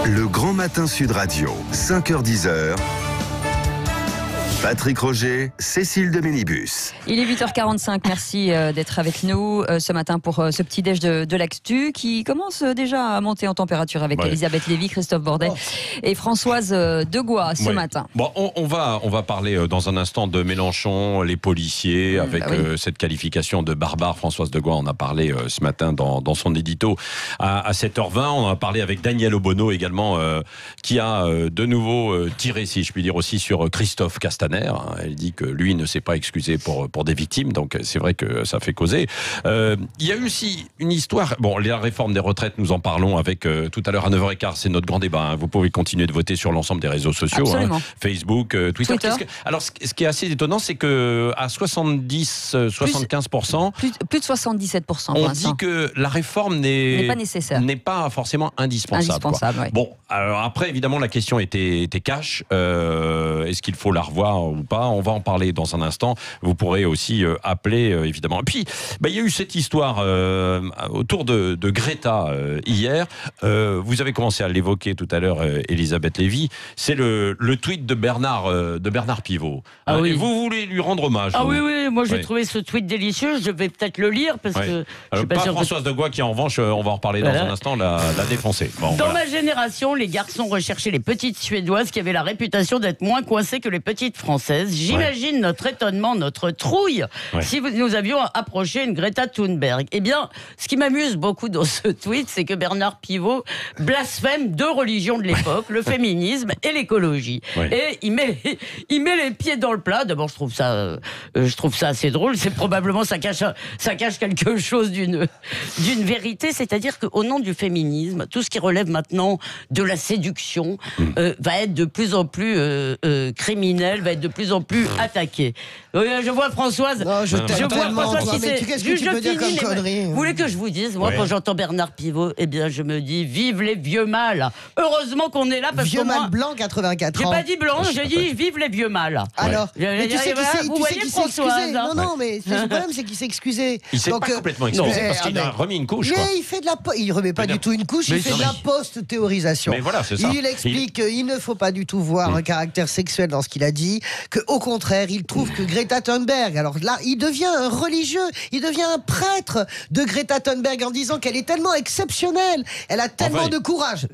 Le Grand Matin Sud Radio, 5h-10h. Patrick Roger, Cécile de Minibus. Il est 8h45, merci d'être avec nous ce matin pour ce petit déj de l'actu qui commence déjà à monter en température avec Elisabeth Lévy, Christophe Bordet et Françoise Degois ce matin. Bon, on va parler dans un instant de Mélenchon, les policiers, avec cette qualification de barbare. Françoise Degois en a parlé ce matin dans son édito à 7h20. On en a parlé avec Daniel Obono également, qui a de nouveau tiré, si je puis dire, aussi sur Christophe Castaner. Elle dit que lui ne s'est pas excusé pour des victimes, donc c'est vrai que ça fait causer. Il y a eu aussi une histoire, la réforme des retraites, nous en parlons avec tout à l'heure à 9h15, c'est notre grand débat. Vous pouvez continuer de voter sur l'ensemble des réseaux sociaux, Facebook, Twitter. Alors, ce qui est assez étonnant, c'est que à 70-75%, plus de 77%. On dit que la réforme n'est pas nécessaire, n'est pas forcément indispensable. Bon, alors après, évidemment, la question était cash. Est-ce qu'il faut la revoir ou pas? On va en parler dans un instant. Vous pourrez aussi appeler, évidemment. Et puis, il y a eu cette histoire autour de Greta hier. Vous avez commencé à l'évoquer tout à l'heure, Elisabeth Lévy. C'est le tweet de Bernard Pivot. Vous voulez lui rendre hommage? Oui, moi j'ai trouvé ce tweet délicieux. Je vais peut-être le lire parce que je suis pas sûr. Françoise Degois qui, en revanche, on va en reparler dans un instant, l'a défoncé. Dans ma génération, les garçons recherchaient les petites Suédoises qui avaient la réputation d'être moins coincées que les petites Françaises. J'imagine notre étonnement, notre trouille, si nous avions approché une Greta Thunberg. Eh bien, ce qui m'amuse beaucoup dans ce tweet, c'est que Bernard Pivot blasphème deux religions de l'époque, le féminisme et l'écologie. Et il met les pieds dans le plat. D'abord, je trouve ça assez drôle. C'est probablement ça cache quelque chose d'une vérité, c'est-à-dire qu'au nom du féminisme, tout ce qui relève maintenant de la séduction va être de plus en plus criminel, va être de plus en plus attaqué. Je vois Françoise. Non, je vois Françoise qui mais qu'est-ce que tu peux dire comme connerie? Vous voulez que je vous dise, moi, quand j'entends Bernard Pivot, eh bien, je me dis, vive les vieux mâles. Heureusement qu'on est là parce que vieux mâle blanc, 84 ans. J'ai pas dit blanc, j'ai dit vive les vieux mâles. Alors, mais tu sais qui s'est excusé. Non, mais le problème, c'est qu'il s'est excusé. Il s'est pas complètement excusé parce qu'il a remis une couche. Mais il remet pas du tout une couche, il fait de la post-théorisation. Mais voilà, c'est ça. Il explique qu'il ne faut pas du tout voir un caractère sexuel dans ce qu'il a dit, qu'au contraire, il trouve que Greta Thunberg, alors là, il devient un religieux, il devient un prêtre de Greta Thunberg en disant qu'elle est tellement exceptionnelle, elle a tellement de courage.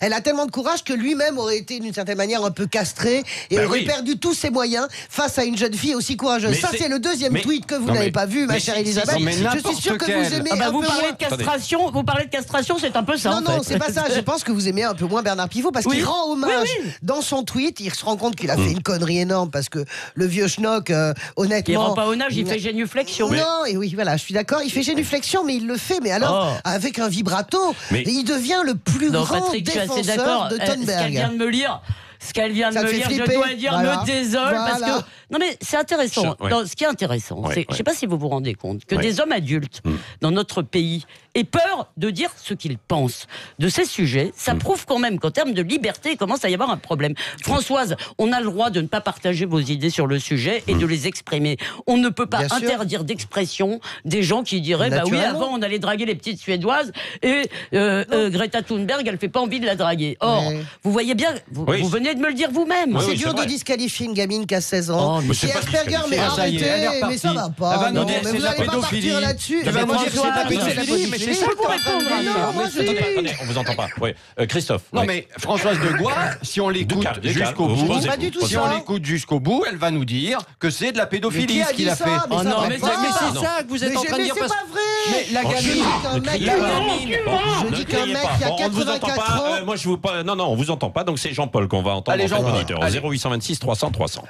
Elle a tellement de courage que lui-même aurait été d'une certaine manière un peu castré et aurait perdu tous ses moyens face à une jeune fille aussi courageuse. Ça, c'est le deuxième tweet que vous n'avez pas vu, ma chère Elisabeth. Je suis sûr que vous aimez un peu vous parlez de castration, c'est un peu ça. Non, c'est pas ça. Je pense que vous aimez un peu moins Bernard Pivot parce qu'il rend hommage dans son tweet. Il se rend compte qu'il a fait une connerie énorme parce que le vieux schnock, honnêtement. Il rend pas hommage, il fait génuflexion. Non, et voilà, je suis d'accord. Il fait génuflexion, mais il le fait. Mais alors, avec un vibrato, il devient le plus grand défenseur de Thunberg. Ce qu'elle vient de me lire. Ce qu'elle vient de me lire, je dois dire, me désole parce que... Non mais c'est intéressant. Ce qui est intéressant, c'est, je ne sais pas si vous vous rendez compte, que des hommes adultes dans notre pays aient peur de dire ce qu'ils pensent de ces sujets. Ça prouve quand même qu'en termes de liberté, il commence à y avoir un problème. Françoise, on a le droit de ne pas partager vos idées sur le sujet et de les exprimer. On ne peut pas interdire d'expression des gens qui diraient, avant on allait draguer les petites Suédoises et Greta Thunberg, elle ne fait pas envie de la draguer. Or, vous voyez bien, vous venez de me le dire vous-même. C'est dur de disqualifier une gamine qui a 16 ans. C'est Asperger, mais arrêtez, mais ça va pas. Non, mais vous n'allez pas partir là-dessus. Tu vas me dire que c'est la pédophilie, mais c'est ça pour répondre. Attendez, on vous entend pas. Christophe. Non, mais Françoise Degois, si on l'écoute jusqu'au bout, elle va nous dire que c'est de la pédophilie ce qu'il a fait. Oh non, mais c'est ça que vous êtes en train de dire. Mais c'est pas vrai. Mais la gamine. Je dis qu'un mec qui a 84 ans. Moi, on vous entend pas, donc c'est Jean-Paul qu'on va entendre. Allez, Jean-Paul. 0826 300 300.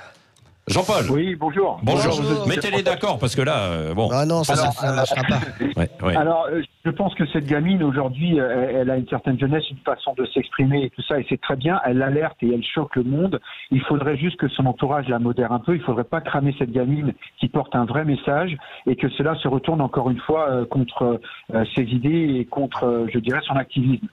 Jean-Paul. Oui, bonjour. Bonjour. Mettez-les d'accord parce que là, non, ça ne marchera pas. Alors, je pense que cette gamine aujourd'hui, elle a une certaine jeunesse, une façon de s'exprimer et tout ça, et c'est très bien. Elle alerte et elle choque le monde. Il faudrait juste que son entourage la modère un peu. Il faudrait pas cramer cette gamine qui porte un vrai message et que cela se retourne encore une fois contre ses idées et contre, je dirais, son activisme.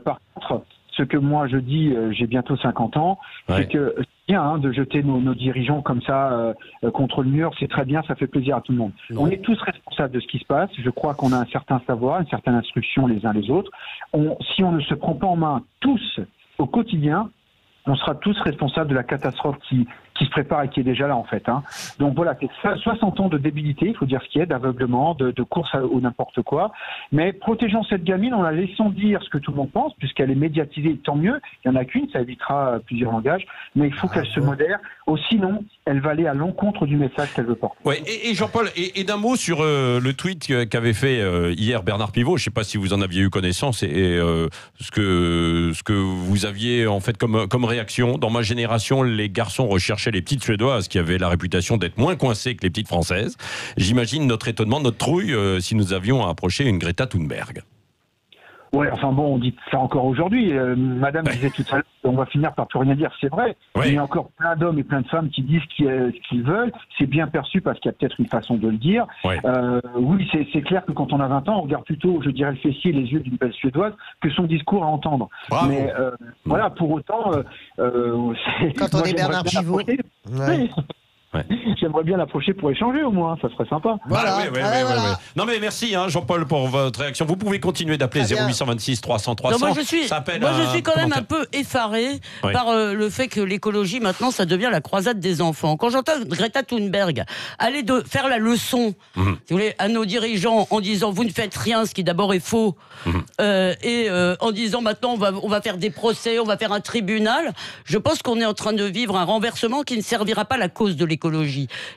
Par contre, ce que moi je dis, j'ai bientôt 50 ans, c'est que bien de jeter nos dirigeants comme ça contre le mur, c'est très bien, ça fait plaisir à tout le monde. On est tous responsables de ce qui se passe, je crois qu'on a un certain savoir, une certaine instruction les uns les autres. Si on ne se prend pas en main tous au quotidien, on sera tous responsables de la catastrophe qui se prépare et qui est déjà là en fait. Donc voilà, c'est 60 ans de débilité, il faut dire ce qui est, d'aveuglement, de course au n'importe quoi. Mais protégeons cette gamine en la laissant dire ce que tout le monde pense, puisqu'elle est médiatisée, tant mieux. Il n'y en a qu'une, ça évitera plusieurs langages. Mais il faut qu'elle se modère, sinon elle va aller à l'encontre du message qu'elle veut porter. Ouais, et Jean-Paul, et d'un mot sur le tweet qu'avait fait hier Bernard Pivot. Je ne sais pas si vous en aviez eu connaissance et ce que vous aviez en fait comme réaction. Dans ma génération, les garçons recherchaient les petites Suédoises qui avaient la réputation d'être moins coincées que les petites Françaises. J'imagine notre étonnement, notre trouille, si nous avions approché une Greta Thunberg. Ouais, enfin bon, on dit ça encore aujourd'hui. Madame disait tout à l'heure, on va finir par plus rien dire. C'est vrai. Il y a encore plein d'hommes et plein de femmes qui disent ce qu'ils veulent. C'est bien perçu parce qu'il y a peut-être une façon de le dire. Oui, c'est clair que quand on a 20 ans, on regarde plutôt, je dirais, le fessier et les yeux d'une belle Suédoise que son discours à entendre. Bravo. Mais voilà, pour autant... quand on est Bernard Pivot... J'aimerais bien l'approcher pour échanger au moins, ça serait sympa. Voilà. Non mais merci Jean-Paul pour votre réaction. Vous pouvez continuer d'appeler 0826 300 300. Moi je suis quand même un peu effaré par le fait que l'écologie maintenant ça devient la croisade des enfants. Quand j'entends Greta Thunberg aller faire la leçon si vous voulez, à nos dirigeants en disant vous ne faites rien, ce qui d'abord est faux, et en disant maintenant on va faire des procès, on va faire un tribunal, je pense qu'on est en train de vivre un renversement qui ne servira pas à la cause de l'écologie.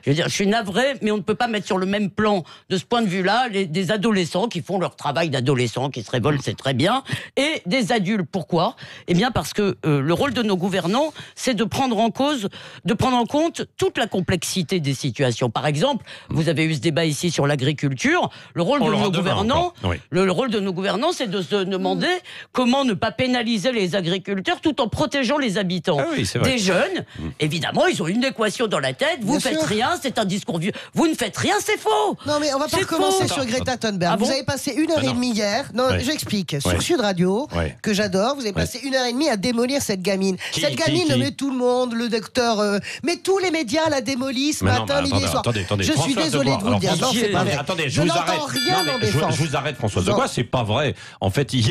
Je veux dire, je suis navré, mais on ne peut pas mettre sur le même plan, de ce point de vue-là, des adolescents qui font leur travail d'adolescents, qui se révoltent, c'est très bien, et des adultes. Pourquoi ? Eh bien, parce que le rôle de nos gouvernants, c'est de prendre en compte toute la complexité des situations. Par exemple, vous avez eu ce débat ici sur l'agriculture. Le rôle de nos gouvernants, c'est de se demander comment ne pas pénaliser les agriculteurs tout en protégeant les habitants. Des jeunes, évidemment, ils ont une équation dans la tête. Vous faites rien, c'est un discours vieux. Vous ne faites rien, c'est faux. Non, mais on va pas recommencer sur Greta Thunberg. Vous avez passé 1h30 hier. Non, j'explique. Sur Sud Radio, que j'adore, vous avez passé 1h30 à démolir cette gamine. Cette gamine met tout le monde, le docteur, mais tous les médias la démolissent matin, midi et soir. Je suis désolé de vous le dire. Non, c'est pas vrai. Attendez, je n'entends rien en défense. Je vous arrête, Françoise de Gois, c'est pas vrai. En fait, hier,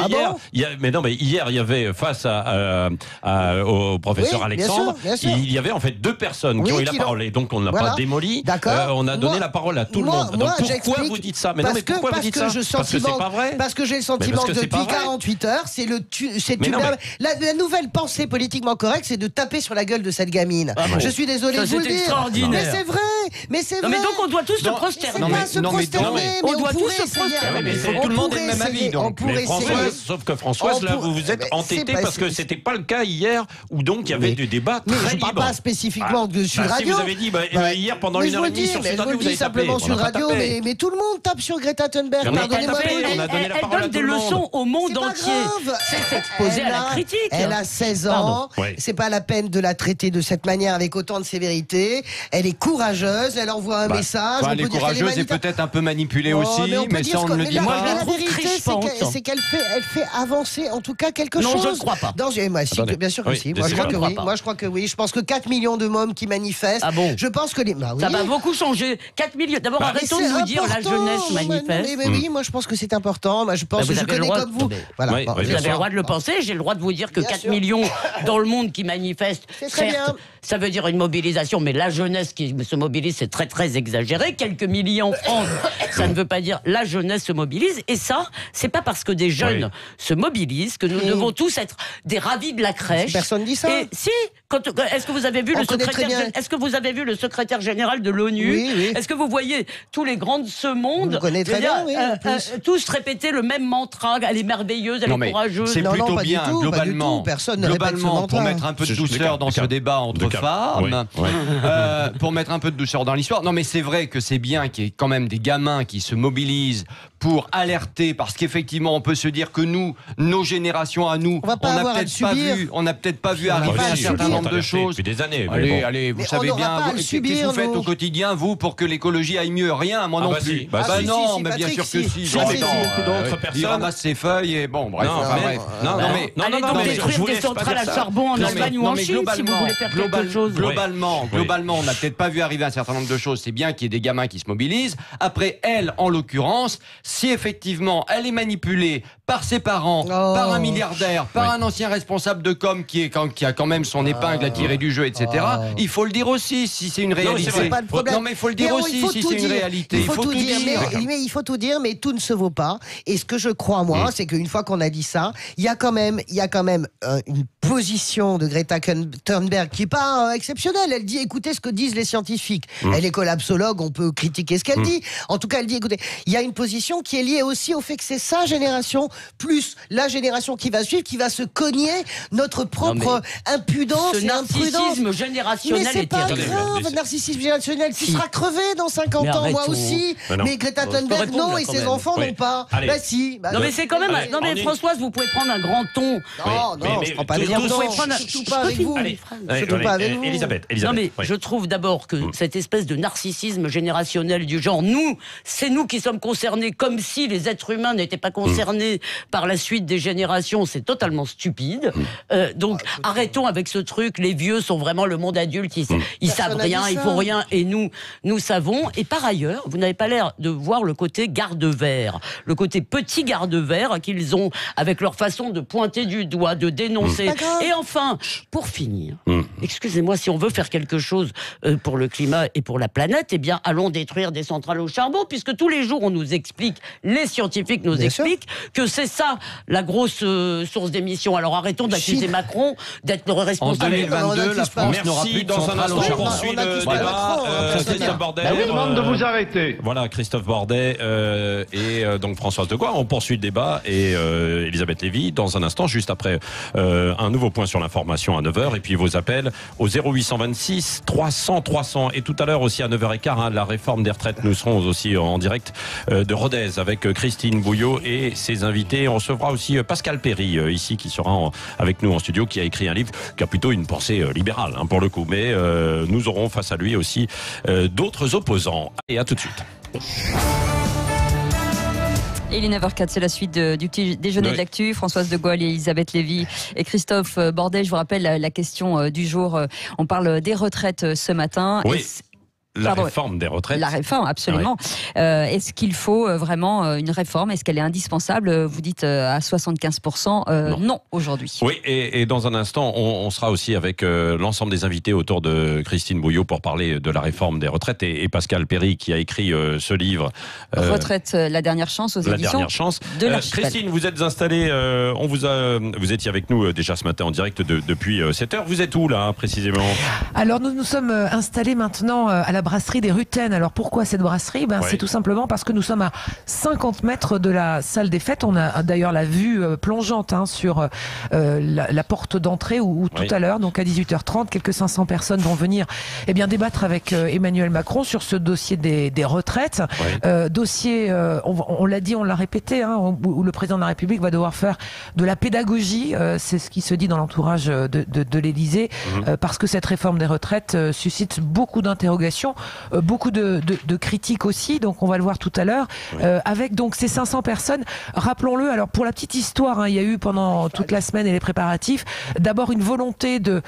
hier, il y avait face au professeur Alexandre, il y avait en fait deux personnes qui ont eu la parole. Et donc on ne l'a pas démoli. On a donné la parole à tout le monde. Donc pourquoi vous dites ça? Parce que c'est pas vrai. Parce que j'ai le sentiment que depuis 48 heures, la nouvelle pensée politiquement correcte, c'est de taper sur la gueule de cette gamine. Je suis désolé de vous le dire. Mais c'est vrai. Mais c'est vrai. Mais donc on doit tous se prosterner. On doit tous se prosterner. Tout le monde est le même avis. Sauf que Françoise, là, vous vous êtes entêtée parce que c'était pas le cas hier où donc il y avait des débats très libres. Mais je parle pas spécifiquement de Sud Radio. Vous avez dit hier pendant 1h30 sur Sud Radio, vous avez tapé. Simplement Sud Radio, mais tout le monde tape sur Greta Thunberg. Pardonnez-moi. Elle donne des leçons au monde entier. C'est exposé à la critique. Elle a 16 ans. C'est pas la peine de la traiter de cette manière avec autant de sévérité. Elle est courageuse. Elle envoie un message. Elle est courageuse et peut-être un peu manipulée aussi, mais ça on ne le dit pas. La vérité, c'est qu'elle fait avancer en tout cas quelque chose. Non, je ne crois pas. Bien sûr que si. Moi je crois que oui. Je pense que 4 millions de mômes qui manifestent. Ah bon? Je pense que ça va beaucoup changer. 4 millions. D'abord, arrêtons de nous dire la jeunesse manifeste. Mais oui, moi je pense que c'est important. Moi je pense que je connais comme vous. Voilà. Vous avez le droit de le penser. J'ai le droit de vous dire que 4 millions dans le monde qui manifestent, certes, ça veut dire une mobilisation, mais la jeunesse qui se mobilise, c'est très très exagéré. Quelques milliers en France, ça ne veut pas dire la jeunesse se mobilise. Et ça, c'est pas parce que des jeunes se mobilisent que nous devons tous être des ravis de la crèche. Personne dit ça. Et si, est-ce que vous avez vu le secrétaire général de l'ONU? Oui. Est-ce que vous voyez tous les grands de ce monde tous répéter le même mantra? Elle est merveilleuse, elle est courageuse. C'est plutôt bien, globalement. Personne ne répète ce mantra. Pour mettre un peu de douceur dans ce débat entre femmes, pour mettre un peu de douceur dans l'histoire. Non, mais c'est vrai que c'est bien qu'il y ait quand même des gamins qui se mobilisent pour alerter, parce qu'effectivement, on peut se dire que nous, nos générations à nous, on n'a peut-être pas vu arriver un certain nombre de choses. Depuis des années. Allez, vous savez bien, à le subir. Qu'est-ce que vous faites au quotidien, vous, pour que l'écologie aille mieux? Rien, moi non plus. Non, mais bien sûr que si. Il ramasse ses feuilles et bon, bref. Allez donc détruire des centrales à charbon en Allemagne ou en Chine si vous voulez faire quelque chose. Globalement, on n'a peut-être pas vu arriver un certain nombre de choses. C'est bien qu'il y ait des gamins qui se mobilisent. Après, elle, en l'occurrence, si effectivement elle est manipulée par ses parents, par un milliardaire, par un ancien responsable de com qui a quand même son épingle à tirer du jeu, etc. Il faut le dire aussi si c'est une réalité. Non, mais il faut le dire aussi si c'est une réalité. Il faut tout dire. Mais il faut tout dire, mais tout ne se vaut pas. Et ce que je crois, moi, c'est qu'une fois qu'on a dit ça, il y a quand même une position de Greta Thunberg qui n'est pas exceptionnelle. Elle dit, écoutez ce que disent les scientifiques. Elle est collapsologue, on peut critiquer ce qu'elle dit. En tout cas, elle dit, écoutez, il y a une position qui est liée aussi au fait que c'est sa génération, plus la génération qui va suivre, qui va se cogner notre propre impudence et imprudence. Narcissisme générationnel. Mais c'est pas grave, le narcissisme générationnel. Tu seras crevé dans 50 ans, moi aussi. Mais Greta Thunberg, non, et ses enfants n'ont pas. Bah si. Non, mais c'est quand même. Non, mais Françoise, vous pouvez prendre un grand ton. Non, je prends pas avec vous. Surtout pas avec vous. Surtout pas avec vous. Elisabeth. Non, mais je trouve d'abord que cette espèce de narcissisme générationnel du genre, c'est nous qui sommes concernés, comme si les êtres humains n'étaient pas concernés par la suite des générations, c'est totalement stupide. Donc arrêtons avec ce truc, les vieux sont vraiment le monde adulte, ils savent rien, ils font rien, et nous savons. Et par ailleurs, vous n'avez pas l'air de voir le côté garde-vert, le côté petit garde-vert qu'ils ont avec leur façon de pointer du doigt, de dénoncer. Et enfin, pour finir, excusez-moi, si on veut faire quelque chose pour le climat et pour la planète, eh bien allons détruire des centrales au charbon, puisque tous les jours on nous explique, les scientifiques nous expliquent que c'est ça la grosse source d'émissions. Alors arrêtons d'accuser Macron d'être le responsable. En 2022, la France n'aura plus de centrales au charbon. On poursuit le débat. Christophe Bordet. Je vous demande de vous arrêter. Voilà, Christophe Bordet et donc Françoise Degois. On poursuit le débat et Elisabeth Lévy dans un instant, juste après un nouveau point sur l'information à 9h et puis vos appels au 0826 300 300 et tout à l'heure aussi à 9h15 la réforme des retraites. Nous serons aussi en direct de Rodez avec Christine Bouillot et ses invités. On recevra aussi Pascal Perry ici qui sera avec nous en studio, qui a écrit un livre qui a plutôt une pensée libérale pour le coup, mais nous aurons face à lui aussi d'autres opposants. Et à tout de suite. Il est 9h04, c'est la suite du petit déjeuner de l'actu. Françoise de Gaulle, Elisabeth Lévy et Christophe Bordet. Je vous rappelle la question du jour. On parle des retraites ce matin. Oui. Réforme des retraites. La réforme, absolument. Est-ce qu'il faut vraiment une réforme? Est-ce qu'elle est indispensable? Vous dites à 75% non aujourd'hui. Oui, et dans un instant, on sera aussi avec l'ensemble des invités autour de Christine Bouillot pour parler de la réforme des retraites et Pascal Perry qui a écrit ce livre. Retraite, la dernière chance aux éditions. La dernière chance. De l'Archipel. Christine, vous êtes installée, vous étiez avec nous déjà ce matin en direct depuis 7h. Vous êtes où là précisément? Alors nous sommes installés maintenant à la brasserie des Rutaines. Alors pourquoi cette brasserie? C'est tout simplement parce que nous sommes à 50 mètres de la salle des fêtes. On a d'ailleurs la vue plongeante sur la porte d'entrée où tout à l'heure, donc à 18h30, quelques 500 personnes vont venir débattre avec Emmanuel Macron sur ce dossier des retraites. Dossier, on l'a dit, on l'a répété, où le président de la République va devoir faire de la pédagogie. C'est ce qui se dit dans l'entourage de l'Élysée, parce que cette réforme des retraites suscite beaucoup d'interrogations, beaucoup de critiques aussi, donc on va le voir tout à l'heure, avec donc ces 500 personnes. Rappelons-le, alors pour la petite histoire, il y a eu pendant toute la semaine et les préparatifs, d'abord une volonté de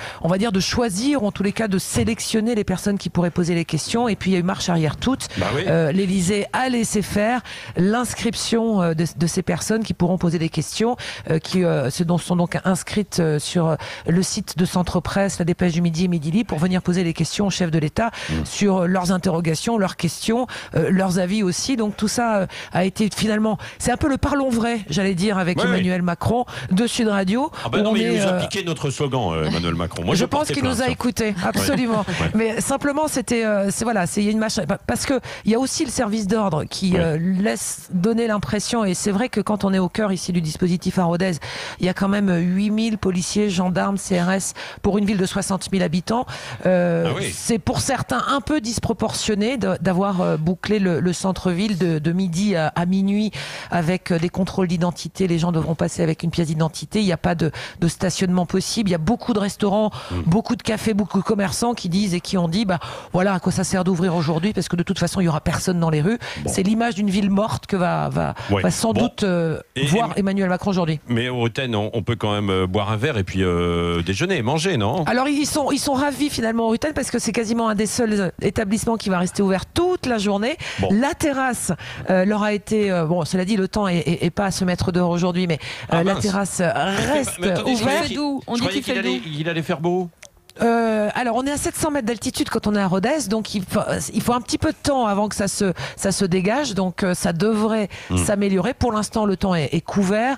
choisir, ou en tous les cas de sélectionner les personnes qui pourraient poser les questions, et puis il y a eu marche arrière toute. L'Élysée a laissé faire l'inscription de ces personnes qui pourront poser des questions, qui sont donc inscrites sur le site de Centre Presse, la Dépêche du Midi et Midi Libre, pour venir poser les questions au chef de l'État sur leurs interrogations, leurs questions, leurs avis aussi. Donc tout ça a été finalement, c'est un peu le parlons vrai, j'allais dire, avec Emmanuel Macron de Sud Radio. Non, mais il nous a piqué notre slogan, Emmanuel Macron. Moi, je pense qu'il nous a écoutés, absolument. Mais simplement, il y a une marche, parce que il y a aussi le service d'ordre qui laisse donner l'impression, et c'est vrai que quand on est au cœur ici du dispositif à Rodez, il y a quand même 8000 policiers, gendarmes, CRS pour une ville de 60 000 habitants. C'est pour certains un peu disproportionné d'avoir bouclé le centre-ville de midi à minuit avec des contrôles d'identité. Les gens devront passer avec une pièce d'identité. Il n'y a pas de stationnement possible. Il y a beaucoup de restaurants, beaucoup de cafés, beaucoup de commerçants qui disent et qui ont dit, voilà à quoi ça sert d'ouvrir aujourd'hui, parce que de toute façon, il n'y aura personne dans les rues. C'est l'image d'une ville morte que va sans doute voir Emmanuel Macron aujourd'hui. Mais au Rutten, on peut quand même boire un verre et puis déjeuner, manger, non? Alors ils sont ravis finalement au Rutten parce que c'est quasiment un des seuls établissements qui va rester ouvert toute la journée. La terrasse leur a été cela dit, le temps est pas à se mettre dehors aujourd'hui, mais la terrasse reste ouverte. On dit qu'il allait faire beau. Alors on est à 700 mètres d'altitude quand on est à Rodez, donc il faut un petit peu de temps avant que ça se dégage, donc ça devrait s'améliorer. Pour l'instant le temps est couvert,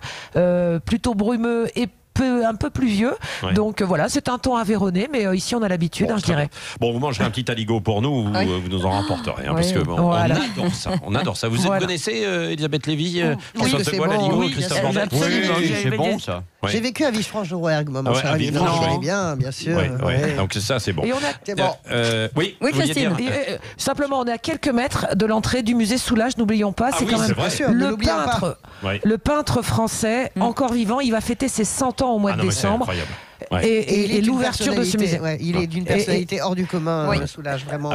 plutôt brumeux et un peu pluvieux, donc voilà, c'est un temps aveyronné, mais ici on a l'habitude, je dirais. Bon, vous mangerez un petit aligot pour nous, vous nous en rapporterez, parce que on adore ça. Vous connaissez Elisabeth Lévy, François de Gaulle, l'aligot, Christophe Bordet? Oui, c'est bon ça. J'ai vécu à Villefranche-de-Rouergue, moi, mon cher ami. Je connais bien sûr. Donc ça, c'est bon. Et oui, Christine. Simplement, on est à quelques mètres de l'entrée du musée Soulages. N'oublions pas, c'est quand même le peintre français, encore vivant. Il va fêter ses 100 ans au mois de décembre. Et l'ouverture de ce musée. Il est d'une personnalité hors du commun, Soulages, vraiment.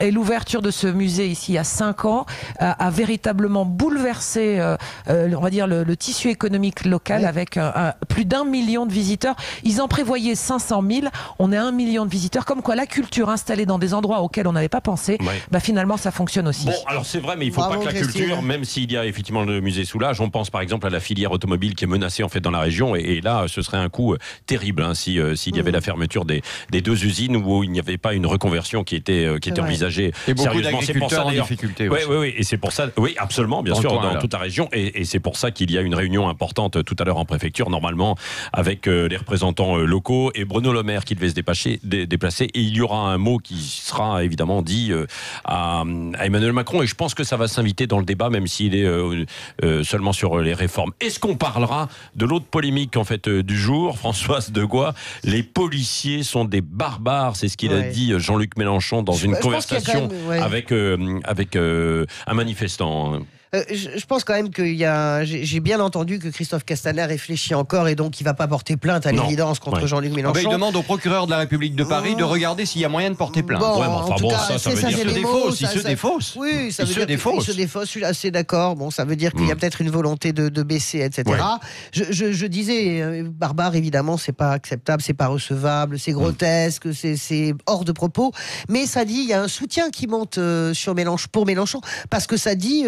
Et l'ouverture de ce musée ici, il y a 5 ans, a véritablement bouleversé, on va dire, le tissu économique local avec plus d'1 million de visiteurs. Ils en prévoyaient 500 000. On est à 1 million de visiteurs. Comme quoi, la culture installée dans des endroits auxquels on n'avait pas pensé, finalement, ça fonctionne aussi. Bon, alors c'est vrai, mais il ne faut pas que la culture, même s'il y a effectivement le musée Soulages, on pense par exemple à la filière automobile qui est menacée en fait dans la région, et là, ce serait un coup terrible s'il y avait la fermeture des 2 usines où il n'y avait pas une reconversion qui était envisagée et beaucoup sérieusement. d'agriculteurs en difficulté aussi. Oui, et c'est pour ça, absolument, bien sûr, dans toute la région, et c'est pour ça qu'il y a une réunion importante tout à l'heure en préfecture, normalement, avec les représentants locaux et Bruno Le Maire qui devait se déplacer, et il y aura un mot qui sera évidemment dit à Emmanuel Macron, et je pense que ça va s'inviter dans le débat, même s'il est seulement sur les réformes. Est-ce qu'on parlera de l'autre polémique en fait du jour? Françoise Degois, les policiers sont des barbares, c'est ce qu'il a dit Jean-Luc Mélenchon dans une conversation avec un manifestant. Je pense quand même qu'il y a. J'ai bien entendu que Christophe Castaner réfléchit encore et donc il ne va pas porter plainte à l'évidence contre Jean-Luc Mélenchon. Il demande au procureur de la République de Paris de regarder s'il y a moyen de porter plainte. Ça veut dire qu'il se défausse. Oui, ça veut dire qu'il se défausse. Je suis assez d'accord. Bon, ça veut dire qu'il y a peut-être une volonté de baisser, etc. Je disais, barbare, évidemment, c'est pas acceptable, c'est pas recevable, c'est grotesque, c'est hors de propos. Mais ça dit, il y a un soutien qui monte pour Mélenchon parce que ça dit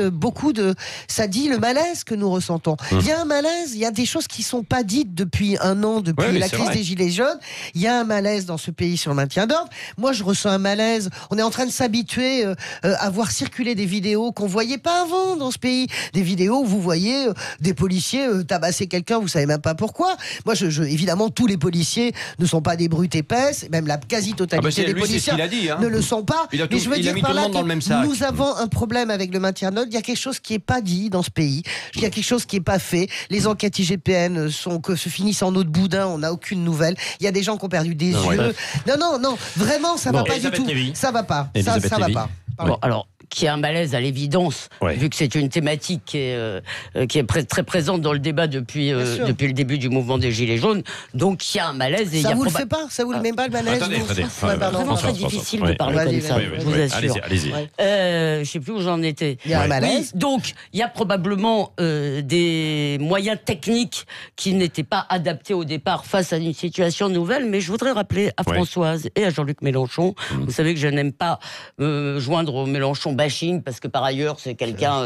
ça dit le malaise que nous ressentons. Il y a un malaise, il y a des choses qui sont pas dites depuis un an, depuis la crise des Gilets jaunes. Il y a un malaise dans ce pays sur le maintien d'ordre. Moi, je ressens un malaise. On est en train de s'habituer à voir circuler des vidéos qu'on voyait pas avant dans ce pays. Des vidéos où vous voyez des policiers tabasser quelqu'un, vous savez même pas pourquoi. Moi, évidemment, tous les policiers ne sont pas des brutes épaisses, même la quasi-totalité des policiers ne le sont pas. Mais je veux dire par là que nous avons un problème avec le maintien d'ordre. Il y a quelque chose qui est pas dit dans ce pays. Il y a quelque chose qui est pas fait. Les enquêtes IGPN se finissent en eau de boudin. On n'a aucune nouvelle. Il y a des gens qui ont perdu des yeux. Non, vraiment, ça va pas du tout. Ça va pas. Ça va pas. Bon, alors, qu'il y a un malaise à l'évidence, vu que c'est une thématique qui est très présente dans le débat depuis le début du mouvement des Gilets jaunes. Donc il y a un malaise. Ça vous le fait pas? Ça vous le met pas le malaise? Attendez. C'est vraiment très difficile de parler comme ça, je vous assure. Allez-y. Je sais plus où j'en étais. Il y a un malaise. Oui, donc il y a probablement des moyens techniques qui n'étaient pas adaptés au départ face à une situation nouvelle. Mais je voudrais rappeler à Françoise et à Jean-Luc Mélenchon, vous savez que je n'aime pas joindre au Mélenchon bashing, parce que par ailleurs c'est quelqu'un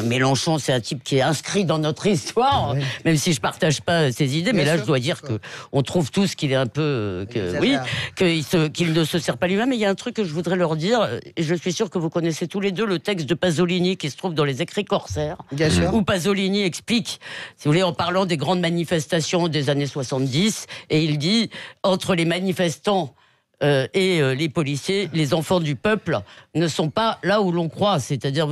Mélenchon, c'est un type qui est inscrit dans notre histoire, même si je partage pas ses idées. Mais là je dois dire que on trouve tous qu'il est un peu qu'il ne se sert pas lui-même. Mais il y a un truc que je voudrais leur dire, et je suis sûr que vous connaissez tous les deux le texte de Pasolini qui se trouve dans les Écrits corsaires, où Pasolini explique, si vous voulez, en parlant des grandes manifestations des années 70, et il dit, entre les manifestants et les policiers, les enfants du peuple ne sont pas là où l'on croit. C'est-à-dire,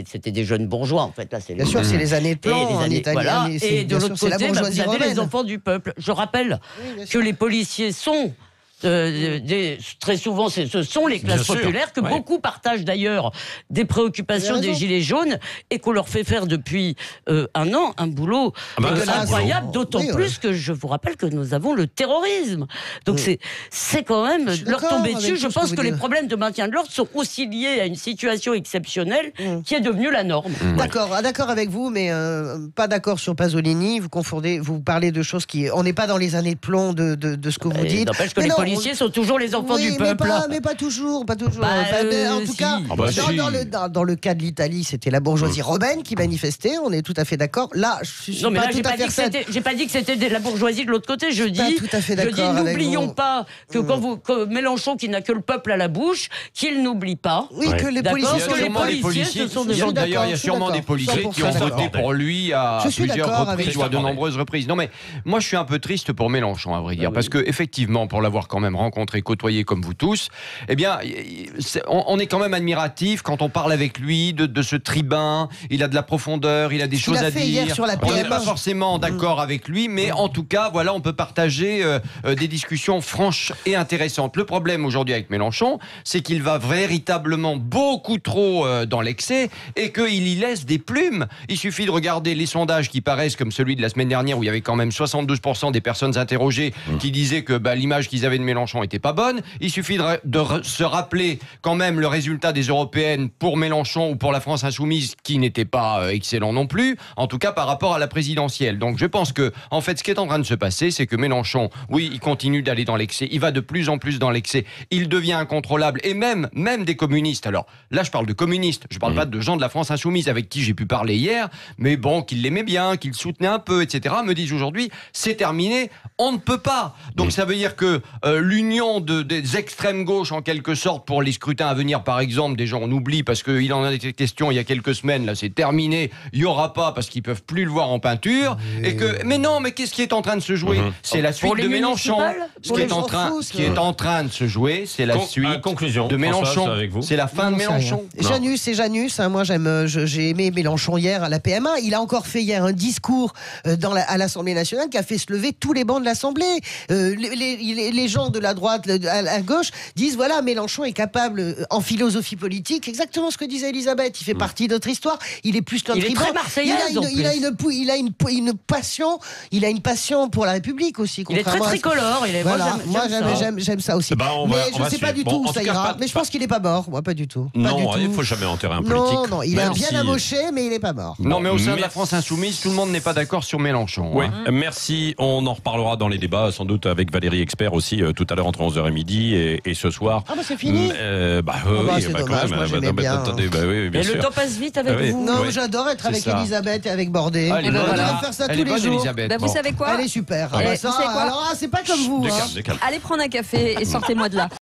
c'était des jeunes bourgeois, en fait. Là, c'est sûr, c'est les années plan en Italie. Voilà. Et de l'autre côté, vous avez les enfants du peuple. Je rappelle que les policiers sont très souvent, ce sont les classes populaires que beaucoup partagent d'ailleurs des préoccupations des Gilets jaunes et qu'on leur fait faire depuis un an un boulot incroyable, d'autant plus que je vous rappelle que nous avons le terrorisme. Donc c'est quand même leur tomber dessus. Je pense que les problèmes de maintien de l'ordre sont aussi liés à une situation exceptionnelle qui est devenue la norme. D'accord avec vous, mais pas d'accord sur Pasolini. Vous confondez, vous parlez de choses qui... On n'est pas dans les années de plomb de ce que vous dites. N'empêche que les policiers sont toujours les enfants du peuple. Mais pas toujours. En tout cas, dans le cas de l'Italie, c'était la bourgeoisie romaine qui manifestait. On est tout à fait d'accord. Là, je suis pas tout à fait... J'ai pas dit que c'était la bourgeoisie de l'autre côté. Je dis, n'oublions pas que quand Mélenchon, qui n'a que le peuple à la bouche, qu'il n'oublie pas. Oui, que les policiers, ce sont des gens. D'ailleurs, il y a sûrement des policiers qui ont voté pour lui à plusieurs reprises ou à de nombreuses reprises. Non, mais moi, je suis un peu triste pour Mélenchon, à vrai dire, parce que effectivement, pour l'avoir quand même rencontré, côtoyé comme vous tous, eh bien, on est quand même admiratif quand on parle avec lui de ce tribun. Il a de la profondeur, il a des choses à dire. On n'est pas forcément d'accord avec lui, mais en tout cas, voilà, on peut partager des discussions franches et intéressantes. Le problème aujourd'hui avec Mélenchon, c'est qu'il va véritablement beaucoup trop dans l'excès et qu'il y laisse des plumes. Il suffit de regarder les sondages qui paraissent comme celui de la semaine dernière où il y avait quand même 72% des personnes interrogées qui disaient que l'image qu'ils avaient de Mélenchon était pas bonne. Il suffit de se rappeler quand même le résultat des européennes pour Mélenchon ou pour la France insoumise qui n'était pas excellent non plus, en tout cas par rapport à la présidentielle. Donc je pense que en fait ce qui est en train de se passer, c'est que Mélenchon, oui, il continue d'aller dans l'excès, il va de plus en plus dans l'excès, il devient incontrôlable et même des communistes. Alors là je parle de communistes, je parle pas de gens de la France insoumise avec qui j'ai pu parler hier, mais bon, qu'ils l'aimaient bien, qu'ils soutenaient un peu, etc., me disent aujourd'hui, c'est terminé, on ne peut pas. Donc ça veut dire que l'union des extrêmes gauches, en quelque sorte, pour les scrutins à venir, par exemple, des gens on oublie, parce qu'il en a été question il y a quelques semaines, là c'est terminé, il n'y aura pas, parce qu'ils peuvent plus le voir en peinture, mais non, mais qu'est-ce qui est en train de se jouer? C'est la suite de Mélenchon. Ce qui est en train de se jouer, c'est la suite de Mélenchon. C'est la fin de Mélenchon. Janus, moi j'ai aimé Mélenchon hier à la PMA. Il a encore fait hier un discours à l'Assemblée nationale qui a fait se lever tous les bancs de l'Assemblée. Les gens de la droite à la gauche disent voilà, Mélenchon est capable en philosophie politique, exactement ce que disait Elisabeth, il fait partie de notre histoire, il est plus qu'un tribun. Il est très marseillais. Il a une passion pour la République aussi. Il est très tricolore. Moi j'aime ça aussi. Mais je ne sais pas du tout où ça ira. Mais je pense qu'il n'est pas mort. Moi pas du tout. Non, il ne faut jamais enterrer un politique. Non, il a bien amoché, mais il n'est pas mort. Non, mais au sein de la France insoumise, tout le monde n'est pas d'accord sur Mélenchon. Oui, merci. On en reparlera dans les débats, sans doute avec Valérie Expert aussi, tout à l'heure entre 11h et midi, et ce soir. Ah c'est fini. C'est dommage, moi j'aimais bien. Et le temps passe vite avec vous. Non, j'adore être avec Elisabeth et avec Bordet. On devrait faire ça tous les jours. Vous savez quoi? Elle est super. Alors c'est pas comme vous. Allez prendre un café et sortez-moi de là.